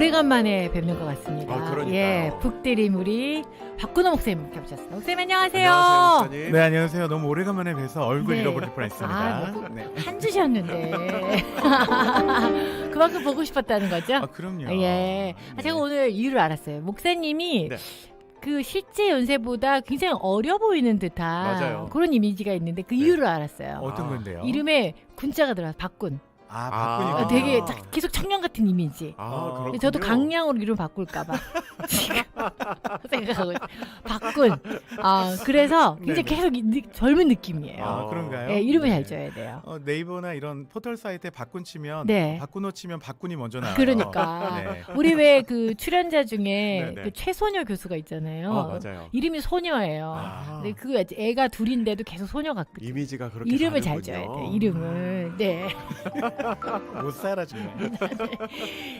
오래간만에 뵙는 것 같습니다. 그러니까요. 예, 북대리무리 박근호 목사님 모셨습니다. 목사님 안녕하세요. 안녕하세요, 목사님. 네, 안녕하세요. 너무 오래간만에 뵈서 얼굴 네. 잃어버릴 뻔했습니다. 아, 네. 한 주셨는데 그만큼 보고 싶었다는 거죠? 아, 그럼요. 예. 네. 제가 오늘 이유를 알았어요. 목사님이 네. 그 실제 연세보다 굉장히 어려 보이는 듯한 맞아요. 그런 이미지가 있는데 그 이유를 알았어요. 어떤 아. 건데요? 이름에 군자가 들어가서 박군. 아, 아. 박군이군요. 되게 계속 청년 같은 이미지. 그렇군요. 근데 저도 강량으로 이름 바꿀까봐 지금 생각하고 있어요. 박군. 그래서 굉장히 계속 젊은 느낌이에요. 아, 그런가요? 예, 이름을 네. 잘 줘야 돼요. 네이버나 이런 포털 사이트에 박군 치면 네. 박군호 치면 박군이 먼저 나와요. 그러니까 네. 우리 왜 그 출연자 중에 네네. 그 최소녀 교수가 있잖아요. 맞아요. 이름이 소녀예요. 아. 근데 그 애가 둘인데도 계속 소녀 같거든요. 이미지가 그렇게 이름을 잘 다르군요. 줘야 돼. 이름을. 네. 못 살아 정말.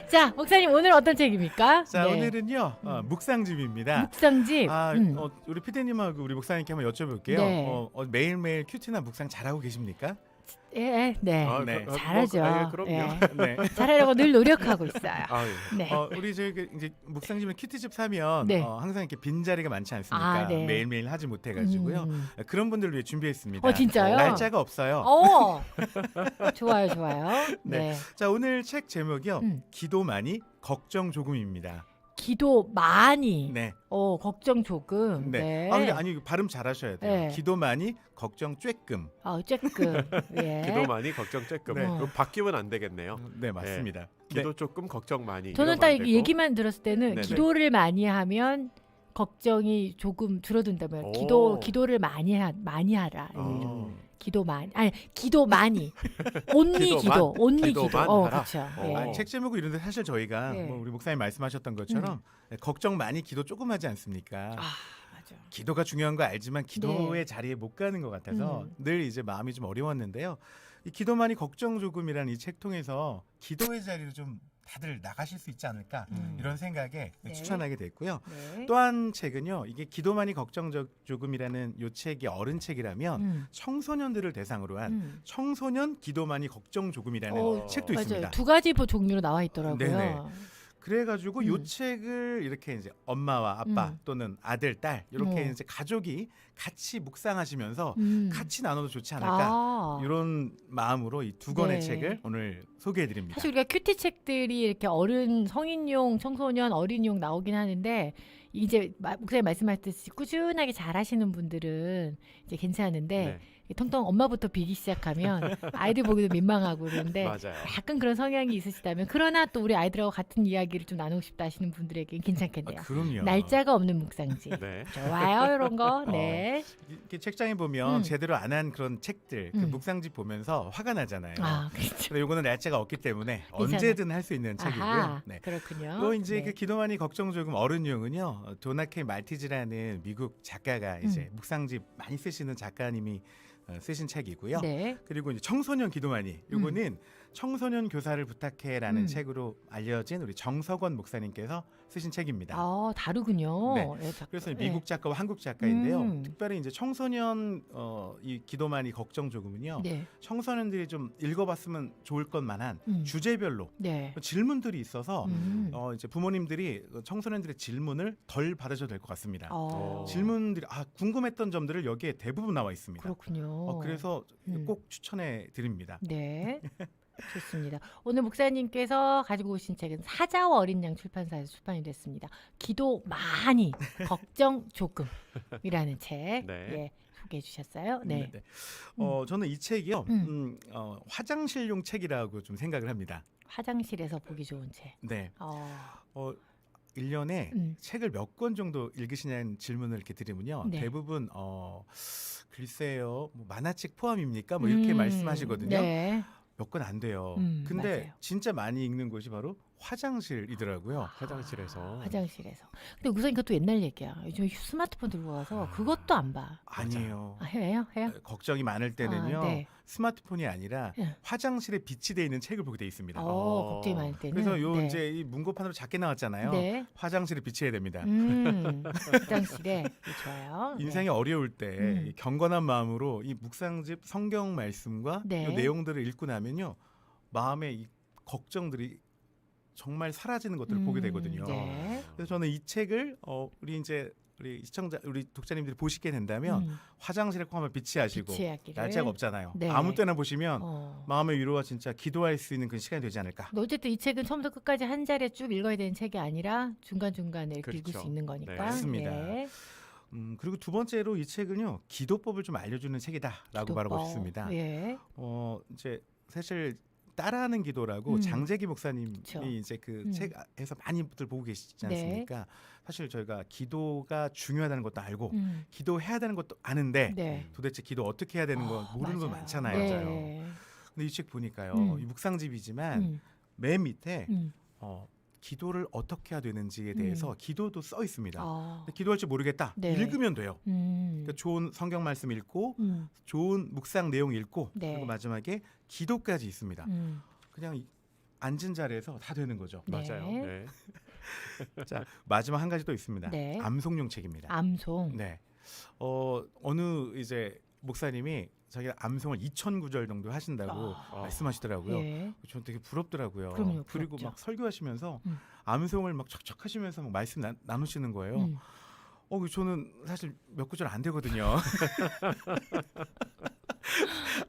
자, 목사님 오늘 어떤 책입니까? 자, 네. 오늘은요. 묵상집입니다. 묵상집. 우리 피디님하고 우리 목사님께 한번 여쭤볼게요. 네. 매일매일 큐티나 묵상 잘하고 계십니까? 예, 네. 네. 잘하죠. 그럼요. 예. 네. 잘하려고 늘 노력하고 있어요. 예. 네. 우리 저희 이제 묵상집에 큐티집 사면 네. 항상 이렇게 빈 자리가 많지 않습니까? 네. 매일매일 하지 못해가지고요. 그런 분들을 위해 준비했습니다. 진짜요? 날짜가 없어요. 좋아요, 좋아요. 네. 네. 자, 오늘 책 제목이요. 음. 기도 많이 걱정 조금입니다. 기도 많이. 네. 걱정 조금. 네. 네. 근데 아니 발음 잘하셔야 돼요. 네. 기도 많이 걱정 쬐끔. 쬐끔. 예. 기도 많이 걱정 쬐끔. 네. 그럼 바뀌면 안 되겠네요. 네, 맞습니다. 기도 조금 걱정 많이. 저는 이러면 딱 안 이게 되고. 얘기만 들었을 때는 네네. 기도를 많이 하면 걱정이 조금 줄어든다면 오. 기도를 많이 하라. 기도 많이 온리 기도만? 기도 온리 기도 기도만 하라? 그렇죠. 예. 책 제목을 이런데 사실 저희가 네. 우리 목사님 말씀하셨던 것처럼 걱정 많이 기도 조금 하지 않습니까? 맞아. 기도가 중요한 거 알지만 기도의 네. 자리에 못 가는 것 같아서 늘 이제 마음이 좀 어려웠는데요. 이 기도 많이 걱정 조금이라는 이 책 통해서 기도의 자리로 좀 다들 나가실 수 있지 않을까 이런 생각에 네. 추천하게 됐고요. 네. 또 한 책은요. 이게 기도 많이 걱정 조금이라는 요 책이 어른 책이라면 청소년들을 대상으로 한 청소년 기도 많이 걱정 조금이라는 책도 맞아요. 있습니다. 두 가지 종류로 나와 있더라고요. 네네. 그래가지고 요 책을 이렇게 이제 엄마와 아빠 또는 아들, 딸 이렇게 이제 가족이 같이 묵상하시면서 같이 나눠도 좋지 않을까 이런 마음으로 이 두 권의 네. 책을 오늘 소개해드립니다. 사실 우리가 큐티 책들이 이렇게 어른, 성인용, 청소년, 어린이용 나오긴 하는데 이제 목사님 말씀하셨듯이 꾸준하게 잘하시는 분들은 이제 괜찮은데 텅텅 엄마부터 비기 시작하면 아이들 보기도 민망하고 그러는데 맞아요. 약간 그런 성향이 있으시다면 그러나 또 우리 아이들하고 같은 이야기를 좀 나누고 싶다 하시는 분들에게 괜찮겠네요. 그럼요. 날짜가 없는 묵상지. 네. 좋아요, 이런 거. 네. 이렇게 책장에 보면 제대로 안 한 그런 책들, 그 묵상집 보면서 화가 나잖아요. 그렇죠. 근데 요거는 날짜가 없기 때문에 괜찮아요. 언제든 할 수 있는 책이고요. 네. 그렇군요. 또 이제 네. 그 기도 많이 걱정 조금 어른용은요. 도나케 말티즈라는 미국 작가가 이제 묵상집 많이 쓰시는 작가님이 쓰신 책이고요. 네. 그리고 이제 청소년 기도 많이 요거는 청소년 교사를 부탁해라는 책으로 알려진 우리 정석원 목사님께서 쓰신 책입니다. 다르군요. 네. 네, 그래서 미국 작가와 한국 작가인데요. 음. 특별히 이제 청소년 이 기도 많이 걱정 조금은요. 네. 청소년들이 좀 읽어봤으면 좋을 것만한 주제별로 네. 질문들이 있어서 이제 부모님들이 청소년들의 질문을 덜 받으셔도 될 것 같습니다. 질문들이 궁금했던 점들을 여기에 대부분 나와 있습니다. 그렇군요. 그래서 꼭 추천해 드립니다. 네. 좋습니다. 오늘 목사님께서 가지고 오신 책은 사자와 어린 양 출판사에서 출판이 됐습니다. 기도 많이 걱정 조금이라는 책 네. 소개해 주셨어요. 네. 저는 이 책이요. 화장실용 책이라고 좀 생각을 합니다. 화장실에서 보기 좋은 책. 네. 1년에 음. 책을 몇 권 정도 읽으시냐는 질문을 이렇게 드리면요. 네. 대부분 글쎄요. 뭐 만화책 포함입니까? 뭐 이렇게 말씀하시거든요. 네. 몇 권 안 돼요. 근데 맞아요. 진짜 많이 읽는 곳이 바로 화장실이더라고요. 화장실에서. 화장실에서. 근데 우선 이것도 옛날 얘기야. 요즘 스마트폰 들고 와서 그것도 안 봐. 아니에요. 해요? 걱정이 많을 때는요. 네. 스마트폰이 아니라 네. 화장실에 비치되어 있는 책을 보게 돼 있습니다. 걱정이 많을 때는. 그래서 요 네. 이제 이 문고판으로 작게 나왔잖아요. 네. 화장실에 비치해야 됩니다. 화장실에 좋아요. 인생이 어려울 때 이 경건한 마음으로 이 묵상집 성경 말씀과 네. 이 내용들을 읽고 나면요. 마음의 이 걱정들이 정말 사라지는 것들을 보게 되거든요. 네. 그래서 저는 이 책을 우리 시청자, 우리 독자님들이 보시게 된다면 화장실에 꼭 한번 비치하시고 비치하기를. 날짜가 없잖아요. 네. 아무 때나 보시면 마음의 위로와 진짜 기도할 수 있는 그런 시간이 되지 않을까. 어쨌든 이 책은 처음부터 끝까지 한 자리에 쭉 읽어야 되는 책이 아니라 중간중간에 이렇게 읽을 그렇죠. 수 있는 거니까. 네. 맞습니다. 네. 그리고 두 번째로 이 책은요 기도법을 좀 알려주는 책이다라고 말하고 기도법. 싶습니다. 예. 이제 사실 따라하는 기도라고 장재기 목사님이 그쵸. 이제 그 책에서 많이들 보고 계시지 네. 않습니까? 사실 저희가 기도가 중요하다는 것도 알고 음. 기도해야 되는 것도 아는데 네. 도대체 기도 어떻게 해야 되는 거 모르는 거 맞아요. 많잖아요. 네. 근데 이 책 보니까요 이 음. 묵상집이지만 맨 밑에 음. 기도를 어떻게 해야 되는지에 대해서 기도도 써 있습니다. 근데 기도할 줄 모르겠다. 네. 읽으면 돼요. 그러니까 좋은 성경 말씀 읽고 좋은 묵상 내용 읽고 네. 그리고 마지막에 기도까지 있습니다. 그냥 앉은 자리에서 다 되는 거죠. 네. 맞아요. 네. 자 마지막 한 가지 또 있습니다. 네. 암송용 책입니다. 암송. 네. 어느 이제 목사님이 자기가 암송을 2,000구절 정도 하신다고 말씀하시더라고요. 예. 저는 되게 부럽더라고요. 그럼요, 그리고 부럽죠. 막 설교하시면서 음. 암송을 막 척척하시면서 막 말씀 나누시는 거예요. 저는 사실 몇 구절 안 되거든요.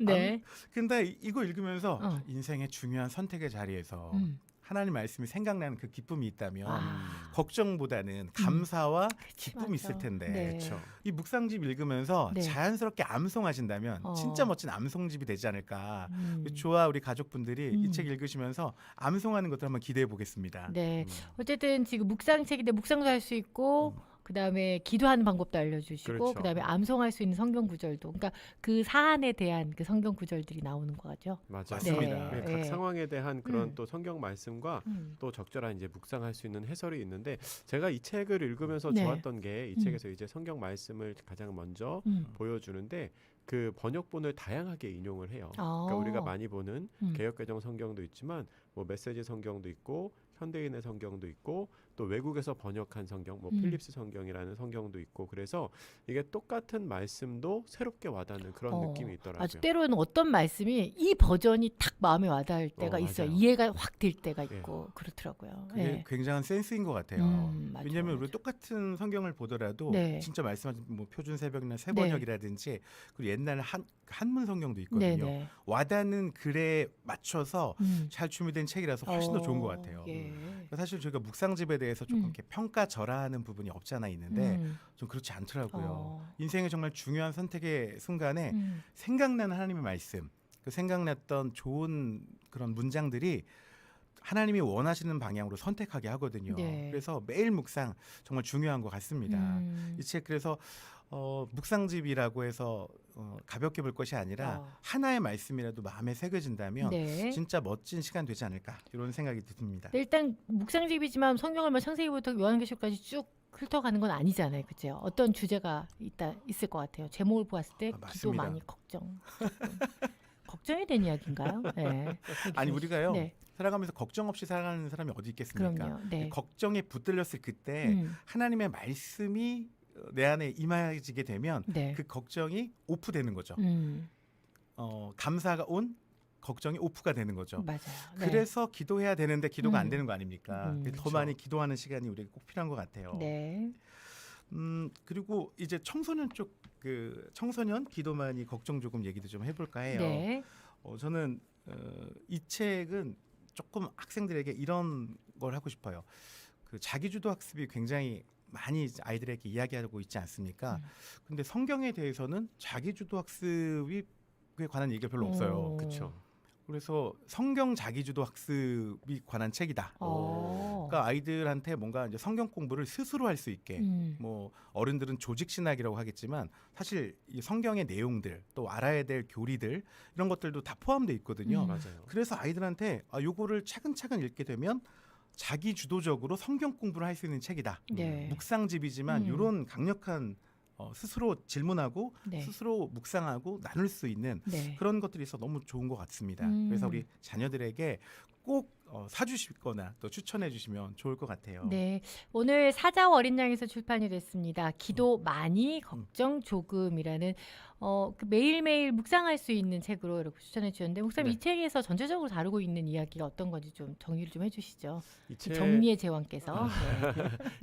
네. 근데 이거 읽으면서 어. 인생의 중요한 선택의 자리에서 음. 하나님 말씀이 생각나는 그 기쁨이 있다면 아. 걱정보다는 감사와 그치, 기쁨이 맞아. 있을 텐데 네. 그렇죠. 이 묵상집 읽으면서 네. 자연스럽게 암송하신다면 진짜 멋진 암송집이 되지 않을까. 저와 우리 가족분들이 이 책 읽으시면서 암송하는 것들 한번 기대해 보겠습니다. 네. 어쨌든 지금 묵상책인데 묵상도 할 수 있고 그다음에 기도하는 방법도 알려주시고 그렇죠. 그다음에 암송할 수 있는 성경 구절도 그러니까 그 사안에 대한 그 성경 구절들이 나오는 거죠. 맞아요. 맞습니다. 네, 각 네. 상황에 대한 그런 또 성경 말씀과 음. 또 적절한 이제 묵상할 수 있는 해설이 있는데 제가 이 책을 읽으면서 네. 좋았던 게 이 책에서 이제 성경 말씀을 가장 먼저 보여주는데 그 번역본을 다양하게 인용을 해요. 그러니까 우리가 많이 보는 개역개정 성경도 있지만 뭐 메시지 성경도 있고 현대인의 성경도 있고 또 외국에서 번역한 성경, 뭐 필립스 성경이라는 성경도 있고 그래서 이게 똑같은 말씀도 새롭게 와닿는 그런 느낌이 있더라고요. 아주 때로는 어떤 말씀이 이 버전이 탁 마음에 와닿을 때가 있어요. 맞아요. 이해가 확 될 때가 있고 그렇더라고요. 그게 네. 굉장한 센스인 것 같아요. 맞아, 왜냐하면 우리 맞아. 똑같은 성경을 보더라도 네. 진짜 말씀하신 뭐 표준 새벽이나 새번역이라든지 그리고 옛날 한문 성경도 있거든요. 네네. 와닿는 글에 맞춰서 잘 준비된 책이라서 훨씬 더 좋은 것 같아요. 예. 사실 저희가 묵상집에 대해서 조금 이렇게 평가절하하는 부분이 없지 않아 있는데 좀 그렇지 않더라고요. 인생의 정말 중요한 선택의 순간에 생각나는 하나님의 말씀, 그 생각났던 좋은 그런 문장들이 하나님이 원하시는 방향으로 선택하게 하거든요. 네. 그래서 매일 묵상 정말 중요한 것 같습니다. 이 책 그래서 묵상집이라고 해서 가볍게 볼 것이 아니라 하나의 말씀이라도 마음에 새겨진다면 네. 진짜 멋진 시간 되지 않을까 이런 생각이 듭니다. 네, 일단 묵상집이지만 성경을 뭐 창세기부터 요한계시록까지 쭉 훑어가는 건 아니잖아요, 그죠? 어떤 주제가 있을 것 같아요. 제목을 보았을 때 기도 맞습니다. 많이 걱정이 된 이야기인가요? 네. 아니 우리가요 네. 살아가면서 걱정 없이 살아가는 사람이 어디 있겠습니까? 그럼요. 네. 걱정에 붙들렸을 그때 하나님의 말씀이 내 안에 임하지게 되면 네. 그 걱정이 오프되는 거죠. 음. 감사가 온 걱정이 오프가 되는 거죠. 맞아요. 네. 그래서 기도해야 되는데 기도가 안 되는 거 아닙니까? 더 그렇죠. 많이 기도하는 시간이 우리에게 꼭 필요한 것 같아요. 네. 그리고 이제 청소년 쪽 그 청소년 기도만이 걱정 조금 얘기도 좀 해볼까 해요. 네. 저는 이 책은 조금 학생들에게 이런 걸 하고 싶어요. 그 자기주도 학습이 굉장히 많이 아이들에게 이야기하고 있지 않습니까? 근데 성경에 대해서는 자기주도 학습에 관한 얘기가 별로 없어요. 그렇죠. 그래서 성경 자기주도 학습이 관한 책이다. 그러니까 아이들한테 뭔가 이제 성경 공부를 스스로 할 수 있게 뭐 어른들은 조직 신학이라고 하겠지만 사실 이 성경의 내용들 또 알아야 될 교리들 이런 것들도 다 포함되어 있거든요. 맞아요. 그래서 아이들한테 요거를 차근차근 읽게 되면 자기 주도적으로 성경 공부를 할 수 있는 책이다. 네. 묵상집이지만 이런 강력한 스스로 질문하고 네. 스스로 묵상하고 나눌 수 있는 네. 그런 것들이 있어 너무 좋은 것 같습니다. 그래서 우리 자녀들에게 꼭 사주시거나 또 추천해 주시면 좋을 것 같아요. 네, 오늘 사자와 어린 양에서 출판이 됐습니다. 기도 많이, 걱정 조금이라는 그 매일매일 묵상할 수 있는 책으로 이렇게 추천해 주셨는데, 목사님 네. 이 책에서 전체적으로 다루고 있는 이야기가 어떤 건지 좀 정리를 좀 해주시죠. 이 책, 정리의 제왕께서.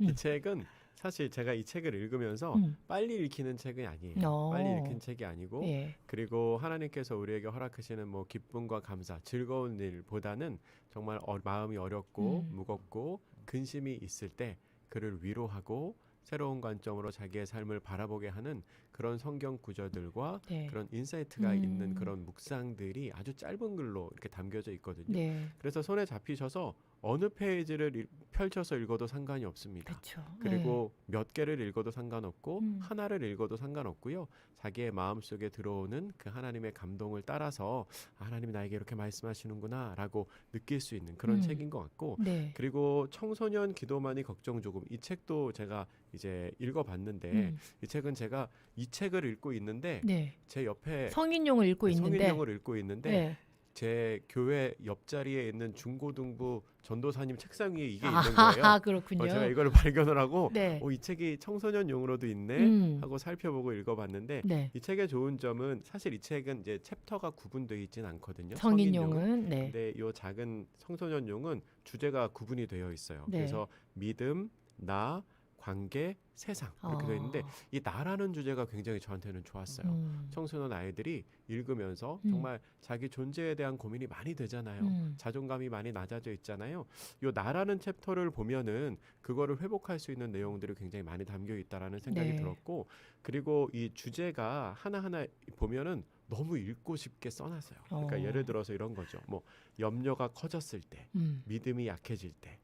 네. 이 책은 사실 제가 이 책을 읽으면서 빨리 읽히는 책이 아니에요. 빨리 읽힌 책이 아니고 예. 그리고 하나님께서 우리에게 허락하시는 뭐 기쁨과 감사, 즐거운 일보다는 정말 마음이 어렵고 무겁고 근심이 있을 때 그를 위로하고 새로운 관점으로 자기의 삶을 바라보게 하는 그런 성경 구절들과 네. 그런 인사이트가 있는 그런 묵상들이 아주 짧은 글로 이렇게 담겨져 있거든요. 네. 그래서 손에 잡히셔서 어느 페이지를 펼쳐서 읽어도 상관이 없습니다. 그쵸. 그리고 몇 개를 읽어도 상관없고 하나를 읽어도 상관없고요. 자기의 마음속에 들어오는 그 하나님의 감동을 따라서 하나님이 나에게 이렇게 말씀하시는구나 라고 느낄 수 있는 그런 책인 것 같고 네. 그리고 청소년 기도만이 걱정 조금 이 책도 제가 이제 읽어봤는데 이 책은 제가 이 책을 읽고 있는데 네. 제 옆에 성인용을 읽고 있는데 성인용을 읽고 있는데 네. 제 교회 옆자리에 있는 중고등부 전도사님 책상 위에 이게 있는 아, 거예요. 그렇군요. 제가 이걸 발견을 하고 네. 이 책이 청소년용으로도 있네 하고 살펴보고 읽어봤는데 네. 이 책의 좋은 점은 사실 이 책은 이제 챕터가 구분되어 있진 않거든요. 성인용은 네. 근데 이 작은 청소년용은 주제가 구분이 되어 있어요. 네. 그래서 믿음, 나, 관계, 세상 이렇게 되어 있는데 이 나라는 주제가 굉장히 저한테는 좋았어요. 청소년 아이들이 읽으면서 정말 자기 존재에 대한 고민이 많이 되잖아요. 자존감이 많이 낮아져 있잖아요. 이 나라는 챕터를 보면은 그거를 회복할 수 있는 내용들이 굉장히 많이 담겨 있다라는 생각이 네. 들었고 그리고 이 주제가 하나하나 보면은 너무 읽고 싶게 써놨어요. 그러니까 예를 들어서 이런 거죠. 뭐 염려가 커졌을 때, 믿음이 약해질 때,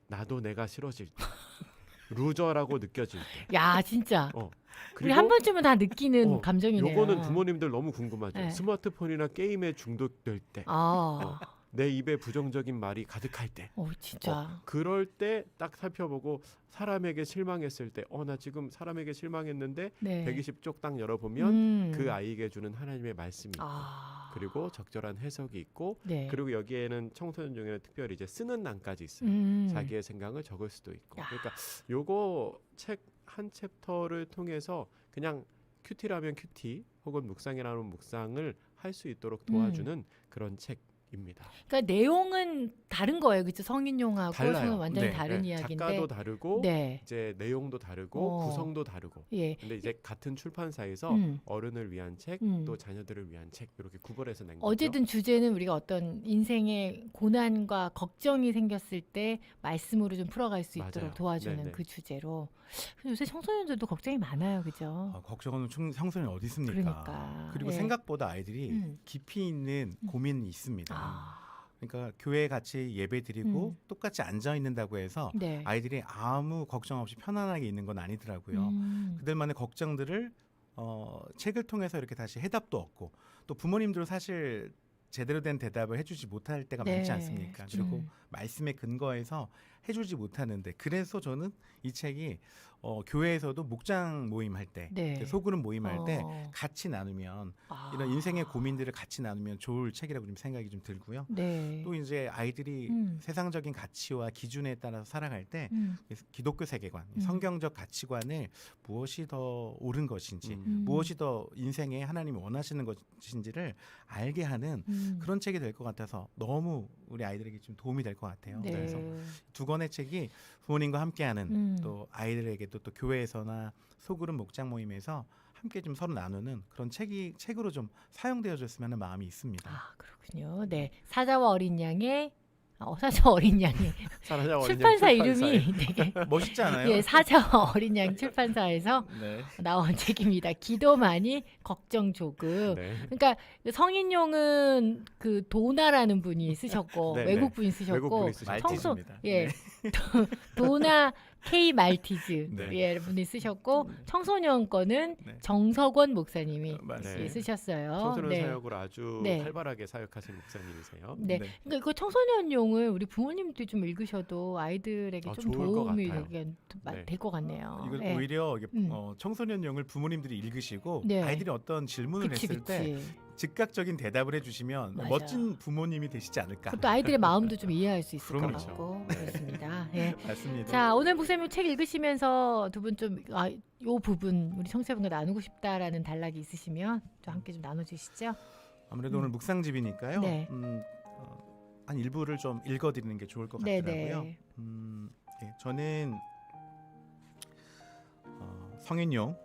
나도 내가 싫어질 때, 루저라고 느껴질 때. 야, 진짜. 우리 그리고 한 번쯤은 다 느끼는 감정이네요. 요거는 부모님들 너무 궁금하죠. 네. 스마트폰이나 게임에 중독될 때, 내 입에 부정적인 말이 가득할 때, 진짜. 그럴 때 딱 살펴보고 사람에게 실망했을 때, 나 지금 사람에게 실망했는데 네. 120쪽 딱 열어보면 그 아이에게 주는 하나님의 말씀이 있고, 그리고 적절한 해석이 있고, 네. 그리고 여기에는 청소년 중에는 특별히 이제 쓰는 낭까지 있어요. 자기의 생각을 적을 수도 있고. 그러니까 요거 책 한 챕터를 통해서 그냥 큐티라면 큐티 혹은 묵상이라면 묵상을 할 수 있도록 도와주는 그런 책입니다. 그러니까 내용은 다른 거예요, 그렇죠? 성인용하고 달라요. 완전히 네, 다른 네. 이야기인데. 작가도 다르고 네. 이제 내용도 다르고 구성도 다르고. 예. 근데 이제 같은 출판사에서 어른을 위한 책, 또 자녀들을 위한 책 이렇게 구분해서 낸 거죠. 어쨌든 주제는 우리가 어떤 인생의 고난과 걱정이 생겼을 때 말씀으로 좀 풀어갈 수 있도록 맞아요. 도와주는 네네. 그 주제로. 요새 청소년들도 걱정이 많아요, 그죠? 걱정하는 청소년 어디 있습니까? 그러니까. 그리고 예. 생각보다 아이들이 깊이 있는 고민이 있습니다. 그러니까 교회에 같이 예배드리고 똑같이 앉아 있는다고 해서 네. 아이들이 아무 걱정 없이 편안하게 있는 건 아니더라고요. 그들만의 걱정들을 책을 통해서 이렇게 다시 해답도 얻고 또 부모님들은 사실 제대로 된 대답을 해주지 못할 때가 네. 많지 않습니까? 그리고 말씀에 근거해서 해주지 못하는데 그래서 저는 이 책이 교회에서도 묵장 모임할 때 네. 소그룹 모임할 때 같이 나누면 이런 인생의 고민들을 같이 나누면 좋을 책이라고 좀 생각이 좀 들고요. 네. 또 이제 아이들이 세상적인 가치와 기준에 따라서 살아갈 때 기독교 세계관, 성경적 가치관을 무엇이 더 옳은 것인지 무엇이 더 인생에 하나님이 원하시는 것인지를 알게 하는 그런 책이 될 것 같아서 너무 우리 아이들에게 좀 도움이 될 것 같아요. 네. 그래서 두 권의 책이 부모님과 함께하는 또 아이들에게도 또 교회에서나 소그룹 목장 모임에서 함께 좀 서로 나누는 그런 책으로 좀 사용되어졌으면 하는 마음이 있습니다. 그렇군요. 네, 사자와 어린 양의 사자와 어린 양의 사자와 어린 양 출판사 출판사의 이름이 되게 멋있지 않아요? 예, 사자와 어린 양 출판사에서 네. 나온 책입니다. 기도 많이 걱정 조금. 네. 그러니까 성인용은 그 도나라는 분이 쓰셨고 네, 외국 분이 쓰셨고 외국 분이 쓰셨고. 말티즈입니다. 예. 네. 도나 K 말티즈 네. 예, 분이 쓰셨고 청소년 거는 네. 정석원 목사님이 맞습니다. 예, 쓰셨어요. 청소년 네. 사역으로 아주 네. 활발하게 사역하신 목사님이세요. 네. 네. 그러니까 이거 청소년용을 우리 부모님들이 좀 읽으셔도 아이들에게 좀 좋을 것 도움이 같아요. 될 네. 것 같네요. 이거 네. 오히려 이게 음. 청소년용을 부모님들이 읽으시고 네. 아이들이 어떤 질문을 했을 때 즉각적인 대답을 해주시면 맞아요. 멋진 부모님이 되시지 않을까. 또 아이들의 마음도 좀 이해할 수 있을 것 그럼요. 같고 그렇습니다. 예. 맞습니다. 자 오늘 목사님 책 읽으시면서 두 분 좀 요 부분 우리 청취자분과 나누고 싶다라는 단락이 있으시면 좀 함께 좀 나눠주시죠. 아무래도 오늘 묵상집이니까요. 네. 한 일부를 좀 읽어드리는 게 좋을 것 네, 같더라고요. 네. 예, 저는 성인용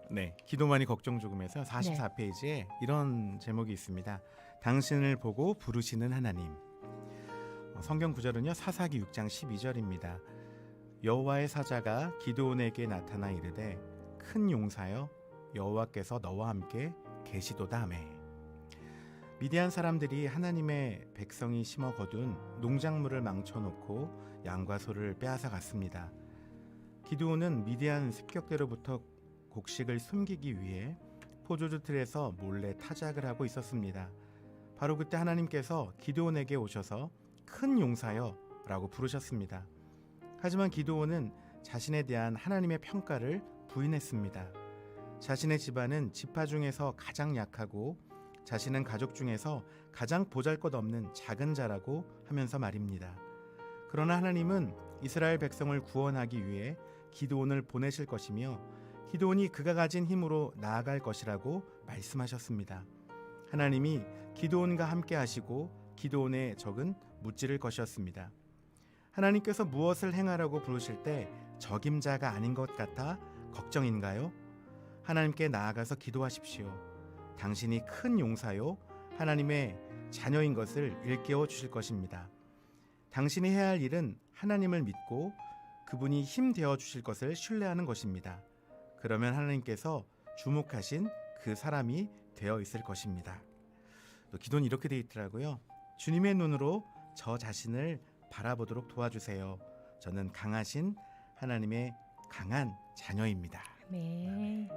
기도만이 걱정 조금에서 44페이지에 이런 제목이 있습니다. 당신을 보고 부르시는 하나님. 성경 구절은요 사사기 6장 12절입니다. 여호와의 사자가 기드온에게 나타나 이르되 큰 용사여 여호와께서 너와 함께 계시도다 하매. 미디안 사람들이 하나님의 백성이 심어 거둔 농작물을 망쳐놓고 양과 소를 빼앗아 갔습니다. 기드온은 미디안 습격대로부터 곡식을 숨기기 위해 포도주 틀에서 몰래 타작을 하고 있었습니다. 바로 그때 하나님께서 기드온에게 오셔서 큰 용사여 라고 부르셨습니다. 하지만 기드온은 자신에 대한 하나님의 평가를 부인했습니다. 자신의 집안은 지파 중에서 가장 약하고 자신은 가족 중에서 가장 보잘것없는 작은 자라고 하면서 말입니다. 그러나 하나님은 이스라엘 백성을 구원하기 위해 기드온을 보내실 것이며 기드온이 그가 가진 힘으로 나아갈 것이라고 말씀하셨습니다. 하나님이 기드온과 함께 하시고 기드온의 적은 무찌를 것이었습니다. 하나님께서 무엇을 행하라고 부르실 때 적임자가 아닌 것 같아 걱정인가요? 하나님께 나아가서 기도하십시오. 당신이 큰 용사요 하나님의 자녀인 것을 일깨워 주실 것입니다. 당신이 해야 할 일은 하나님을 믿고 그분이 힘 되어 주실 것을 신뢰하는 것입니다. 그러면 하나님께서 주목하신 그 사람이 되어 있을 것입니다. 또 기도는 이렇게 되어 있더라고요. 주님의 눈으로 저 자신을 바라보도록 도와주세요. 저는 강하신 하나님의 강한 자녀입니다. 네.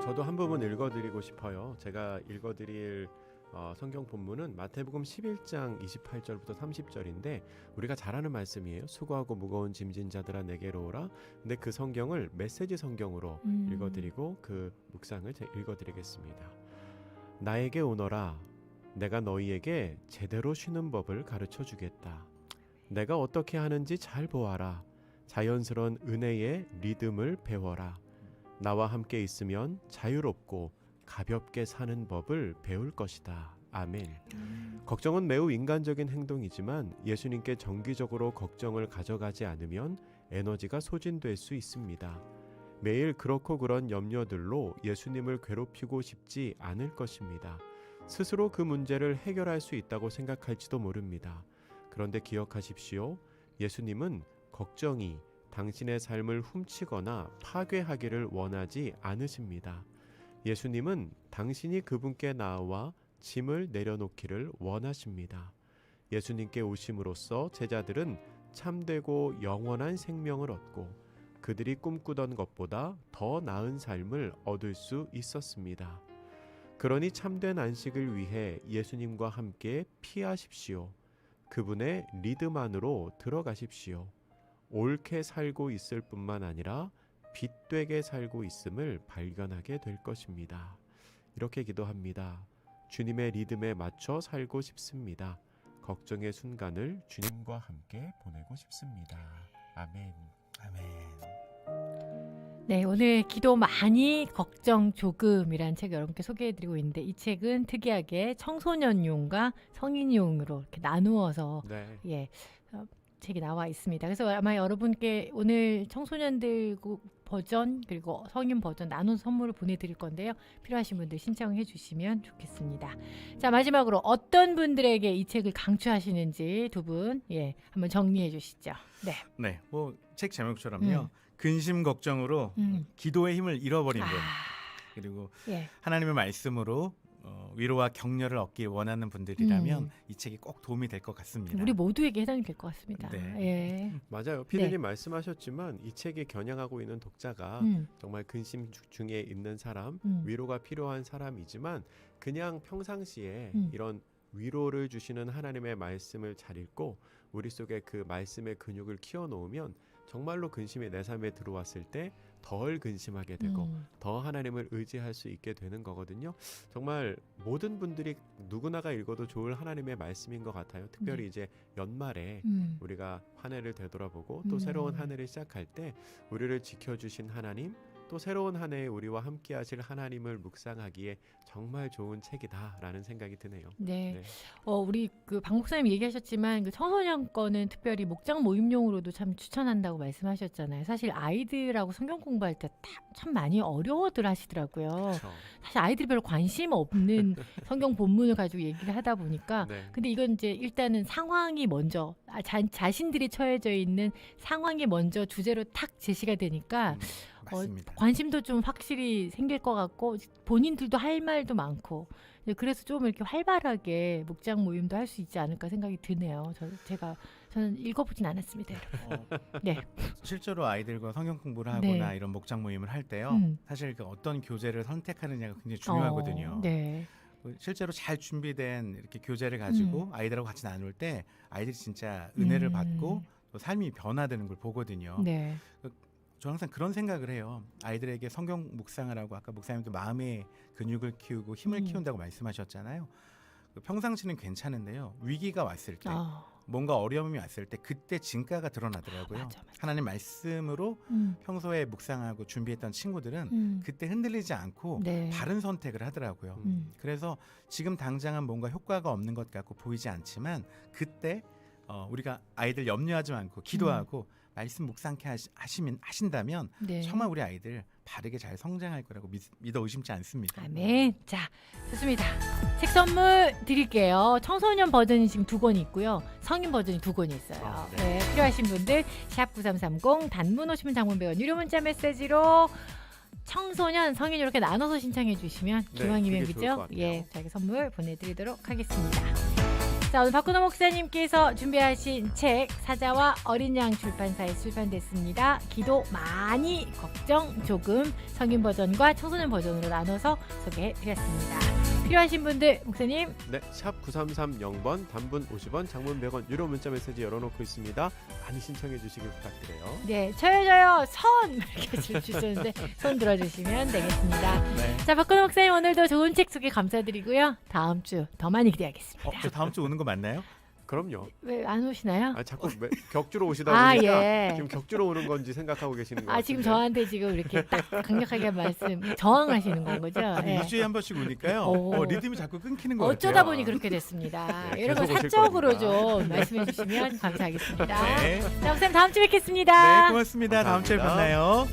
저도 한 부분 읽어드리고 싶어요. 제가 읽어드릴 성경 본문은 마태복음 11장 28절부터 30절인데 우리가 잘 아는 말씀이에요. 수고하고 무거운 짐진 자들아 내게로 오라. 근데 그 성경을 메시지 성경으로 읽어드리고 그 묵상을 읽어드리겠습니다. 나에게 오너라. 내가 너희에게 제대로 쉬는 법을 가르쳐 주겠다. 내가 어떻게 하는지 잘 보아라. 자연스러운 은혜의 리듬을 배워라. 나와 함께 있으면 자유롭고 가볍게 사는 법을 배울 것이다. 아멘. 걱정은 매우 인간적인 행동이지만 예수님께 정기적으로 걱정을 가져가지 않으면 에너지가 소진될 수 있습니다. 매일 그렇고 그런 염려들로 예수님을 괴롭히고 싶지 않을 것입니다. 스스로 그 문제를 해결할 수 있다고 생각할지도 모릅니다. 그런데 기억하십시오. 예수님은 걱정이 당신의 삶을 훔치거나 파괴하기를 원하지 않으십니다. 예수님은 당신이 그분께 나와 짐을 내려놓기를 원하십니다. 예수님께 오심으로써 제자들은 참되고 영원한 생명을 얻고 그들이 꿈꾸던 것보다 더 나은 삶을 얻을 수 있었습니다. 그러니 참된 안식을 위해 예수님과 함께 피하십시오. 그분의 리듬 안으로 들어가십시오. 옳게 살고 있을 뿐만 아니라 빛되게 살고 있음을 발견하게 될 것입니다. 이렇게 기도합니다. 주님의 리듬에 맞춰 살고 싶습니다. 걱정의 순간을 주님과 함께 보내고 싶습니다. 아멘. 아멘. 네, 오늘 기도 많이 걱정 조금이라는 책을 여러분께 소개해드리고 있는데 이 책은 특이하게 청소년용과 성인용으로 이렇게 나누어서 책이 나와 있습니다. 그래서 아마 여러분께 오늘 청소년들 버전 그리고 성인 버전 나눈 선물을 보내드릴 건데요. 필요하신 분들 신청해 주시면 좋겠습니다. 자, 마지막으로 어떤 분들에게 이 책을 강추하시는지 두 분 한번 정리해 주시죠. 네, 뭐 책 제목처럼요. 근심 걱정으로 기도의 힘을 잃어버린 분, 그리고 하나님의 말씀으로 위로와 격려를 얻기 원하는 분들이라면 이 책이 꼭 도움이 될 것 같습니다. 우리 모두에게 해당이 될 것 같습니다. 네. 예. 맞아요. 피디님 말씀하셨지만 이 책이 겨냥하고 있는 독자가 정말 근심 중에 있는 사람, 위로가 필요한 사람이지만 그냥 평상시에 이런 위로를 주시는 하나님의 말씀을 잘 읽고 우리 속에 그 말씀의 근육을 키워놓으면 정말로 근심이 내 삶에 들어왔을 때 덜 근심하게 되고 더 하나님을 의지할 수 있게 되는 거거든요. 정말 모든 분들이 누구나가 읽어도 좋을 하나님의 말씀인 것 같아요. 특별히 이제 연말에 우리가 한 해를 되돌아보고 또 새로운 한 해를 시작할 때 우리를 지켜주신 하나님, 또 새로운 한 해에 우리와 함께 하실 하나님을 묵상하기에 정말 좋은 책이다라는 생각이 드네요. 네. 우리 그 박 목사님 얘기하셨지만 그 청소년 거는 특별히 목장 모임용으로도 참 추천한다고 말씀하셨잖아요. 사실 아이들하고 성경 공부할 때 참 많이 어려워들 하시더라고요. 그렇죠. 사실 아이들이 별로 관심 없는 성경 본문을 가지고 얘기를 하다 보니까 근데 이건 이제 일단은 상황이 먼저 자신들이 처해져 있는 상황이 먼저 주제로 탁 제시가 되니까 관심도 좀 확실히 생길 것 같고 본인들도 할 말도 많고 그래서 좀 이렇게 활발하게 목장 모임도 할 수 있지 않을까 생각이 드네요. 저는 읽어보진 않았습니다. 네. 실제로 아이들과 성경 공부를 하거나 이런 목장 모임을 할 때요. 사실 그 어떤 교재를 선택하느냐가 굉장히 중요하거든요. 네. 실제로 잘 준비된 이렇게 교재를 가지고 아이들하고 같이 나눌 때 아이들이 진짜 은혜를 받고 또 삶이 변화되는 걸 보거든요. 네. 저 항상 그런 생각을 해요. 아이들에게 성경 묵상을 하고 아까 목사님도 마음의 근육을 키우고 힘을 키운다고 말씀하셨잖아요. 평상시는 괜찮은데요. 위기가 왔을 때 뭔가 어려움이 왔을 때 그때 진가가 드러나더라고요. 맞아. 하나님 말씀으로 평소에 묵상하고 준비했던 친구들은 그때 흔들리지 않고 바른 선택을 하더라고요. 그래서 지금 당장은 뭔가 효과가 없는 것 같고 보이지 않지만 그때 우리가 아이들 염려하지 않고 기도하고 말씀 묵상케 하신다면 정말 우리 아이들 바르게 잘 성장할 거라고 믿어 의심치 않습니다. 아멘. 자, 좋습니다. 책 선물 드릴게요. 청소년 버전이 지금 2권 있고요. 성인 버전이 2권이 있어요. 네, 필요하신 분들 샵 9330 단문 50원 장문 100원 유료 문자 메시지로 청소년, 성인 이렇게 나눠서 신청해 주시면 기왕이면 그죠? 예, 저희가 선물 보내드리도록 하겠습니다. 자, 오늘 박근호 목사님께서 준비하신 책 사자와 어린 양 출판사에 출판됐습니다. 기도 많이 걱정 조금 성인 버전과 청소년 버전으로 나눠서 소개해드렸습니다. 필요하신 분들 목사님 샵 9330번 단문 50원 장문 100원 유료 문자 메시지 열어놓고 있습니다. 많이 신청해 주시길 부탁드려요. 네, 저요 선 이렇게 주셨는데 손 들어주시면 되겠습니다. 자, 박근호 목사님 오늘도 좋은 책 소개 감사드리고요. 다음 주 더 많이 기대하겠습니다. 저 다음 주 오는 거 맞나요? 그럼요. 왜 안 오시나요? 자꾸 격주로 오시다 보니까 예. 지금 격주로 오는 건지 생각하고 계시는 거예요. 지금 저한테 지금 이렇게 딱 강력하게 말씀 저항하시는 건 거죠? 아니, 일주일에 한 번씩 오니까요. 리듬이 자꾸 끊기는 거 같아요. 어쩌다 보니 그렇게 됐습니다. 이런 거 사적으로 좀 말씀해 주시면 감사하겠습니다. 자, 목사님 다음 주에 뵙겠습니다. 네, 고맙습니다. 다음 주에 만나요.